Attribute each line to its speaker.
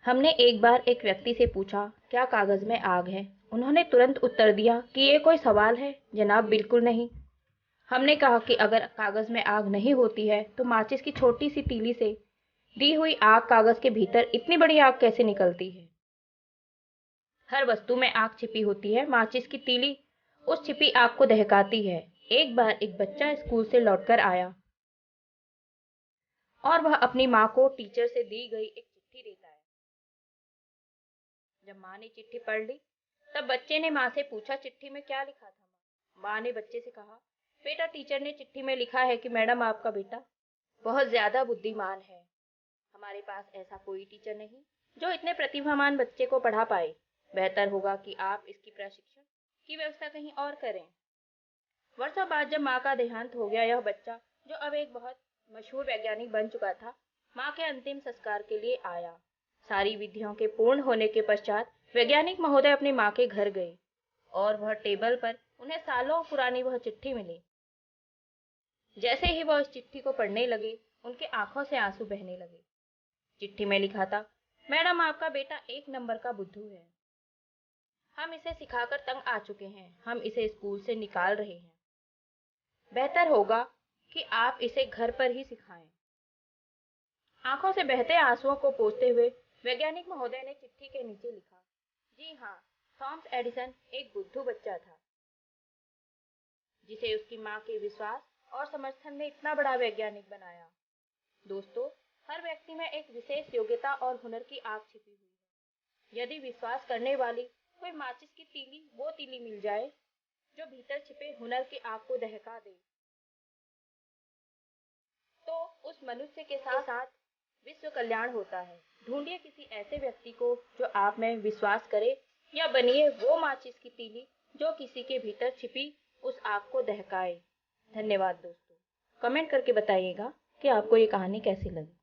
Speaker 1: हमने एक बार एक व्यक्ति से पूछा, क्या कागज में आग है? उन्होंने तुरंत उत्तर दिया कि ये कोई सवाल है जनाब, बिल्कुल नहीं। हमने कहा कि अगर कागज में आग नहीं होती है तो माचिस की छोटी सी तीली से दी हुई आग कागज के भीतर इतनी बड़ी आग कैसे निकलती है? हर वस्तु में आग छिपी होती है। माचिस की तीली उस छिपी आग को दहकाती है। एक बार एक बच्चा स्कूल से लौटकर आया और वह अपनी माँ को टीचर से दी गई एक चिट्ठी देता है। जब माँ ने चिट्ठी पढ़ ली तब बच्चे ने माँ से पूछा, चिट्ठी में क्या लिखा था? माँ ने बच्चे से कहा, बेटा, टीचर ने चिट्ठी में लिखा है कि मैडम आपका बेटा बहुत ज्यादा बुद्धिमान है। हमारे पास ऐसा कोई टीचर नहीं जो इतने प्रतिभावान बच्चे को पढ़ा पाए। बेहतर होगा कि आप इसकी प्रशिक्षण की व्यवस्था कहीं और करें। वर्षों बाद जब माँ का देहांत हो गया, यह बच्चा जो अब एक बहुत मशहूर वैज्ञानिक बन चुका था, माँ के अंतिम संस्कार के लिए आया। सारी विधियों के पूर्ण होने के पश्चात वैज्ञानिक महोदय अपनी माँ के घर गए और वह टेबल पर उन्हें सालों पुरानी वह चिट्ठी मिली। जैसे ही वह इस चिट्ठी को पढ़ने लगे, उनके आंखों से आंसू बहने लगे। चिट्ठी में लिखा था, मैडम, आपका बेटा एक नंबर का बुद्धू है। हम इसे सिखाकर तंग आ चुके हैं। हम इसे स्कूल से निकाल रहे हैं। बेहतर होगा कि आप इसे घर पर ही सिखाएं। आंखों से बहते आंसुओं को पोंछते हुए वैज्ञानिक महोदय ने चिट्ठी के नीचे लिखा, जी हाँ, थॉमस एडिसन एक बुद्धू बच्चा था जिसे उसकी माँ के विश्वास और समर्थन ने इतना बड़ा वैज्ञानिक बनाया। दोस्तों, हर व्यक्ति में एक विशेष योग्यता और हुनर की आग छिपी हुई है। यदि विश्वास करने वाली कोई माचिस की तीली वो तीली मिल जाए जो भीतर छिपे हुनर की आग को दहका दे, तो उस मनुष्य के साथ विश्व कल्याण होता है। ढूंढिए किसी ऐसे व्यक्ति को जो आप में विश्वास करे, या बनिए वो माचिस की तीली जो किसी के भीतर छिपी उस आग को दहकाए। धन्यवाद दोस्तों। कमेंट करके बताइएगा कि आपको ये कहानी कैसी लगी।